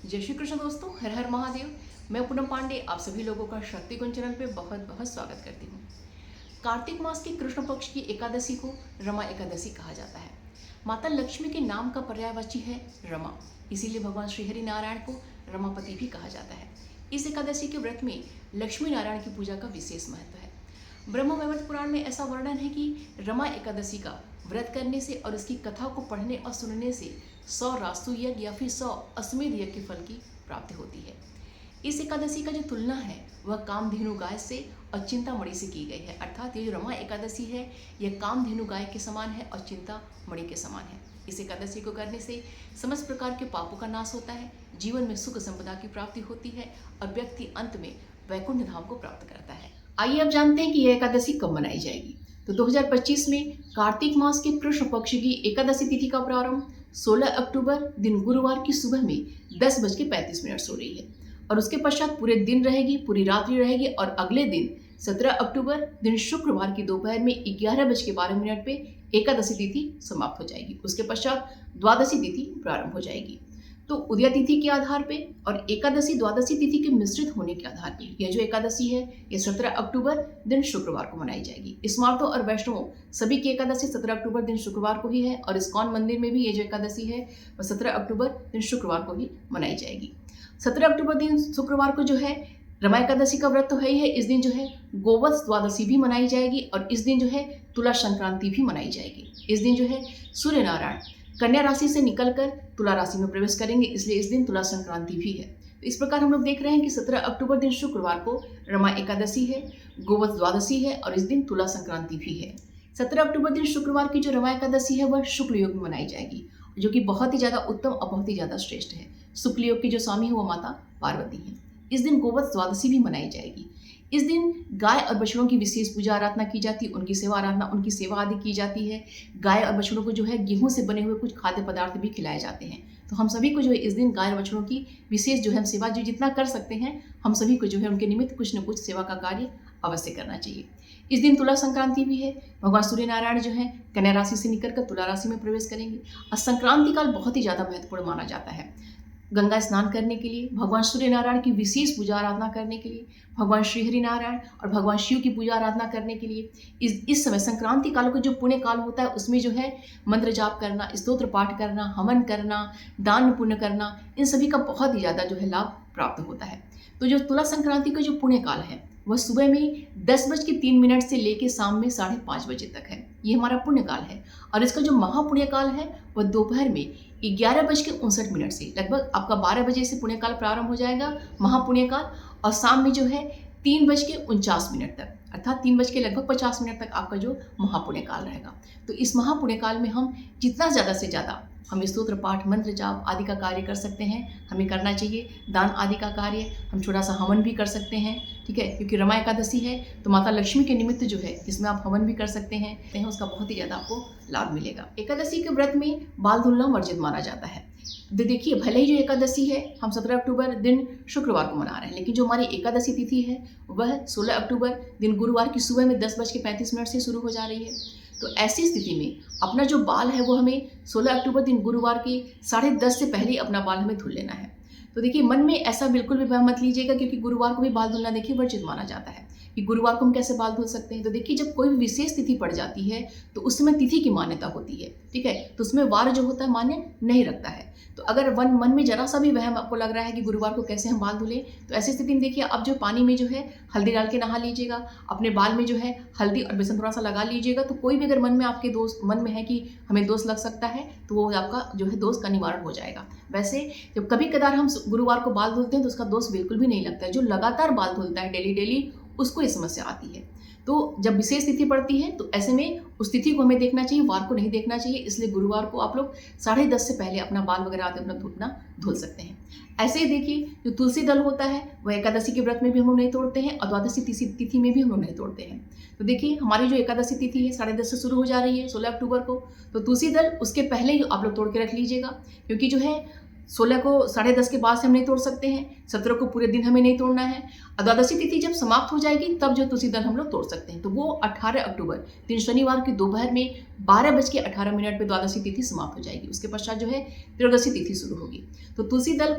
जय श्री कृष्ण दोस्तों, हर हर महादेव। मैं पूनम पांडे आप सभी लोगों का शक्ति कुंज चैनल पे बहुत बहुत स्वागत करती हूँ। कार्तिक मास की कृष्ण पक्ष की एकादशी को रमा एकादशी कहा जाता है। माता लक्ष्मी के नाम का पर्यायवाची है रमा, इसीलिए भगवान श्री हरि नारायण को रमापति भी कहा जाता है। इस एकादशी के व्रत में लक्ष्मी नारायण की पूजा का विशेष महत्व है। ब्रह्म वैवर्त पुराण में ऐसा वर्णन है कि रमा एकादशी का व्रत करने से और इसकी कथा को पढ़ने और सुनने से 100 रास्तु यज्ञ या फिर 100 अश्वमेध यज्ञ के फल की प्राप्ति होती है। इस एकादशी का जो तुलना है वह कामधेनु गाय से और चिंतामणि से की गई है, अर्थात ये जो रमा एकादशी है यह कामधेनु गाय के समान है और चिंतामणि के समान है। इस एकादशी को करने से समस्त प्रकार के पापों का नाश होता है, जीवन में सुख संपदा की प्राप्ति होती है और व्यक्ति अंत में वैकुंठ धाम को प्राप्त करता है। आइए अब जानते हैं कि यह एकादशी कब मनाई जाएगी। तो 2025 में कार्तिक मास के कृष्ण पक्ष की एकादशी तिथि का प्रारंभ 16 अक्टूबर दिन गुरुवार की सुबह में 10:35 हो रही है और उसके पश्चात पूरे दिन रहेगी, पूरी रात्रि रहेगी और अगले दिन 17 अक्टूबर दिन शुक्रवार की दोपहर में 11:12 पे एकादशी तिथि समाप्त हो जाएगी। उसके पश्चात द्वादशी तिथि प्रारंभ हो जाएगी। तो उदय तिथि के आधार पे और एकादशी द्वादशी तिथि के मिश्रित होने के आधार पे यह जो एकादशी है यह 17 अक्टूबर दिन शुक्रवार को मनाई जाएगी। स्मार्तों और वैष्णवों सभी की एकादशी 17 अक्टूबर दिन शुक्रवार को ही है और इस्कॉन मंदिर में भी ये जो एकादशी है वह 17 अक्टूबर दिन शुक्रवार को ही मनाई जाएगी। 17 अक्टूबर दिन शुक्रवार को जो है रमा एकादशी का व्रत तो है ही है, इस दिन जो है गोवत्स द्वादशी भी मनाई जाएगी और इस दिन जो है तुला संक्रांति भी मनाई जाएगी। इस दिन जो है सूर्य नारायण कन्या राशि से निकलकर तुला राशि में प्रवेश करेंगे, इसलिए इस दिन तुला संक्रांति भी है। तो इस प्रकार हम लोग देख रहे हैं कि 17 अक्टूबर दिन शुक्रवार को रमा एकादशी है, गोवत्स द्वादशी है और इस दिन तुला संक्रांति भी है। 17 अक्टूबर दिन शुक्रवार की जो रमा एकादशी है वह शुक्ल योग में मनाई जाएगी, जो कि बहुत ही ज़्यादा उत्तम और बहुत ही ज़्यादा श्रेष्ठ है। शुक्ल योग की जो स्वामी है वो माता पार्वती है। इस दिन गोवत्स द्वादशी भी मनाई जाएगी। इस दिन गाय और बछड़ों की विशेष पूजा आराधना की जाती है, उनकी सेवा आराधना, उनकी सेवा आदि की जाती है। गाय और बछड़ों को जो है गेहूं से बने हुए कुछ खाद्य पदार्थ भी खिलाए जाते हैं। तो हम सभी को जो है इस दिन गाय और बछड़ों की विशेष जो है सेवा जो जितना कर सकते हैं हम सभी को जो है उनके निमित्त कुछ न कुछ सेवा का कार्य अवश्य करना चाहिए। इस दिन तुला संक्रांति भी है। भगवान सूर्य नारायण जो है कन्या राशि से निकलकर तुला राशि में प्रवेश करेंगे और संक्रांति काल बहुत ही ज़्यादा महत्वपूर्ण माना जाता है। गंगा स्नान करने के लिए, भगवान सूर्य नारायण की विशेष पूजा आराधना करने के लिए, भगवान श्री हरि नारायण और भगवान शिव की पूजा आराधना करने के लिए इस समय संक्रांति काल को जो पुण्य काल होता है उसमें जो है मंत्र जाप करना, स्तोत्र पाठ करना, हवन करना, दान पुण्य करना, इन सभी का बहुत ही ज़्यादा जो है लाभ प्राप्त होता है। तो जो तुला संक्रांति का जो पुण्य काल है वह सुबह में 10:03 से लेकर शाम में 5:30 बजे तक है। ये हमारा पुण्य काल है और इसका जो महापुण्य काल है वह दोपहर में 11:59 से लगभग आपका 12 बजे से पुण्य काल प्रारंभ हो जाएगा महापुण्य काल और शाम में जो है 3:49 तक, अर्थात 3:50 तक आपका जो महापुण्य काल रहेगा। तो इस महापुण्य काल में हम जितना ज़्यादा से ज़्यादा हम स्तोत्र पाठ, मंत्र जाप आदि का कार्य कर सकते हैं, हमें करना चाहिए। दान आदि का कार्य, हम छोटा सा हवन भी कर सकते हैं, ठीक है, क्योंकि रमा एकादशी है तो माता लक्ष्मी के निमित्त जो है इसमें आप हवन भी कर सकते हैं, उसका बहुत ही ज़्यादा आपको लाभ मिलेगा। एकादशी के व्रत में बाल धुलना वर्जित माना जाता है। देखिए, भले ही जो एकादशी है हम 17 अक्टूबर दिन शुक्रवार को मना रहे हैं, लेकिन जो हमारी एकादशी तिथि है वह 16 अक्टूबर दिन गुरुवार की सुबह में 10:35 से शुरू हो जा रही है। तो ऐसी स्थिति में अपना जो बाल है वो हमें 16 अक्टूबर दिन गुरुवार के 10:30 से पहले ही अपना बाल हमें धुल लेना है। तो देखिए, मन में ऐसा बिल्कुल भी भ्रम मत लीजिएगा, क्योंकि गुरुवार को भी बाल धुलना देखिए वर्जित माना जाता है कि गुरुवार को हम कैसे बाल धुल सकते हैं। तो देखिए, जब कोई भी विशेष तिथि पड़ जाती है तो उस समय तिथि की मान्यता होती है, ठीक है, तो उसमें वार जो होता है मान्य नहीं रखता है। तो अगर मन में जरा सा भी वहम आपको लग रहा है कि गुरुवार को कैसे हम बाल धुलें, तो ऐसी स्थिति में देखिए आप जो पानी में जो है हल्दी डाल के नहा लीजिएगा, अपने बाल में जो है हल्दी और बेसन थोड़ा सा लगा लीजिएगा। तो कोई भी अगर मन में आपके दोस्त मन में है कि हमें दोष लग सकता है तो वो आपका जो है दोष का निवारण हो जाएगा। वैसे जब कभी कदार हम गुरुवार को बाल धुलते हैं तो उसका दोष बिल्कुल भी नहीं लगता है। जो लगातार बाल धुलता है डेली डेली उसको ये समस्या आती है। तो जब विशेष तिथि पड़ती है तो ऐसे में उस तिथि को हमें देखना चाहिए, वार को नहीं देखना चाहिए। इसलिए गुरुवार को आप लोग 10:30 से पहले अपना बाल वगैरह आदि अपना धुल सकते हैं। ऐसे ही देखिए, जो तुलसी दल होता है वह एकादशी के व्रत में भी हम लोग नहीं तोड़ते हैं और द्वादशी तिथि में भी हम लोग नहीं तोड़ते हैं। तो देखिए, हमारी जो एकादशी तिथि है 10:30 से शुरू हो जा रही है 16 अक्टूबर को, तो तुलसी दल उसके पहले ही आप लोग तोड़ के रख लीजिएगा, क्योंकि जो है 16 को 10:30 के बाद से हम नहीं तोड़ सकते हैं, 17 को पूरे दिन हमें नहीं तोड़ना है। द्वादशी तिथि जब समाप्त हो जाएगी तब जो तुलसी दल हम लोग तोड़ सकते हैं। तो वो 18 अक्टूबर दिन शनिवार की दोपहर में 12:18 पे द्वादशी तिथि समाप्त हो जाएगी। उसके पश्चात जो है त्रयोदशी तिथि शुरू होगी। तो तुलसी दल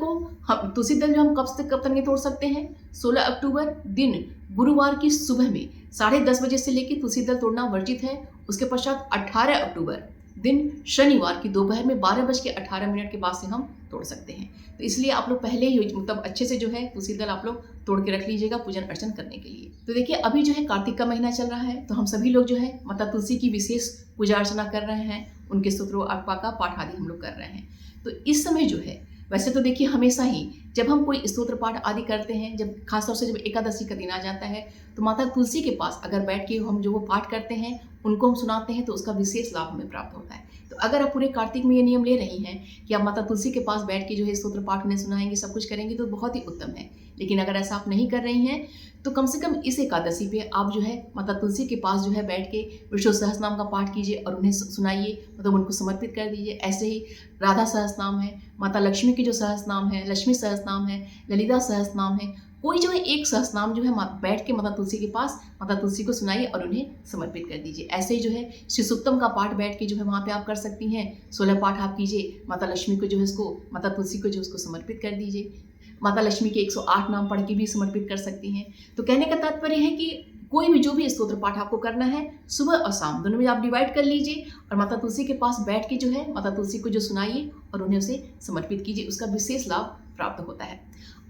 जो हम कब से कब तक नहीं तोड़ सकते हैं? 16 अक्टूबर दिन गुरुवार की सुबह में 10:30 बजे से लेकर तुलसी दल तोड़ना वर्जित है। उसके पश्चात 18 अक्टूबर दिन शनिवार की दोपहर में 12:18 के बाद से हम तोड़ सकते हैं। तो इसलिए आप लोग पहले ही मतलब अच्छे से जो है तुलसी दल आप लोग तोड़ के रख लीजिएगा पूजन अर्चन करने के लिए। तो देखिए अभी जो है कार्तिक का महीना चल रहा है, तो हम सभी लोग जो है माता तुलसी की विशेष पूजा अर्चना कर रहे हैं, उनके स्तोत्रों अर्पा का पाठ आदि हम लोग कर रहे हैं। तो इस समय जो है वैसे तो देखिए हमेशा ही जब हम कोई स्तोत्र पाठ आदि करते हैं, जब खासतौर से जब एकादशी का दिन आ जाता है, तो माता तुलसी के पास अगर बैठ के हम जो वो पाठ करते हैं उनको हम सुनाते हैं तो उसका विशेष लाभ हमें प्राप्त होता है। तो अगर आप पूरे कार्तिक में ये नियम ले रही हैं कि आप माता तुलसी के पास बैठ के जो है स्तोत्र पाठ उन्हें सुनाएंगे, सब कुछ करेंगे, तो बहुत ही उत्तम है। लेकिन अगर ऐसा आप नहीं कर रही हैं तो कम से कम इस एकादशी पे आप जो है माता तुलसी के पास जो है बैठ के विष्णु सहस्रनाम का पाठ कीजिए और उन्हें सुनाइए, मतलब उनको समर्पित कर दीजिए। ऐसे ही राधा सहस्रनाम है, माता लक्ष्मी की जो सहस्रनाम है, लक्ष्मी सहस्रनाम है, ललिता सहस्रनाम है, कोई जो है एक सहस्रनाम जो है बैठ के माता तुलसी के पास माता तुलसी को सुनाइए और उन्हें समर्पित कर दीजिए। ऐसे ही जो है श्री सुक्तम का पाठ बैठ के जो है वहाँ पे आप कर सकती हैं। 16 पाठ आप कीजिए, माता लक्ष्मी को जो है उसको माता तुलसी को जो उसको समर्पित कर दीजिए। माता लक्ष्मी के 108 नाम पढ़ के भी समर्पित कर सकती हैं। तो कहने का तात्पर्य है कि कोई भी जो भी स्तोत्र पाठ आपको करना है सुबह और शाम दोनों में आप डिवाइड कर लीजिए और माता तुलसी के पास बैठ के जो है माता तुलसी को जो सुनाइए और उन्हें उसे समर्पित कीजिए, उसका विशेष लाभ प्राप्त होता है।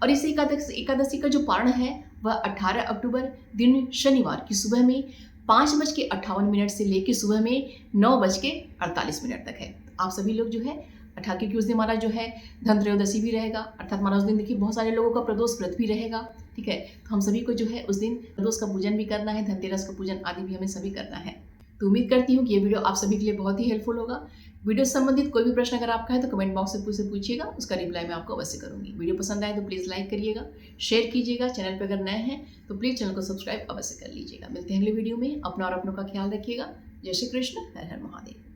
और इस एकादशी का जो पारण है वह 18 अक्टूबर दिन शनिवार की सुबह में 5:58 से लेकर सुबह में 9:48 तक है। आप सभी लोग जो है क्योंकि उस दिन हमारा जो है धन त्रयोदशी भी रहेगा, अर्थात हमारा उस दिन देखिए बहुत सारे लोगों का प्रदोष व्रत भी रहेगा, ठीक है। तो हम सभी को जो है उस दिन प्रदोष का पूजन भी करना है, धनतेरस का पूजन आदि भी हमें सभी करना है। तो उम्मीद करती हूँ कि ये वीडियो आप सभी के लिए बहुत ही हेल्पफुल होगा। वीडियो से संबंधित कोई भी प्रश्न अगर आपका है तो कमेंट बॉक्स से पूछिएगा, उसका रिप्लाई मैं आपको अवश्य करूंगी। वीडियो पसंद आए तो प्लीज़ लाइक करिएगा, शेयर कीजिएगा। चैनल पर अगर नए हैं तो प्लीज़ चैनल को सब्सक्राइब अवश्य कर लीजिएगा। मिलते हैं अगले वीडियो में। अपना और अपनों का ख्याल रखिएगा। जय श्री कृष्ण, हर हर महादेव।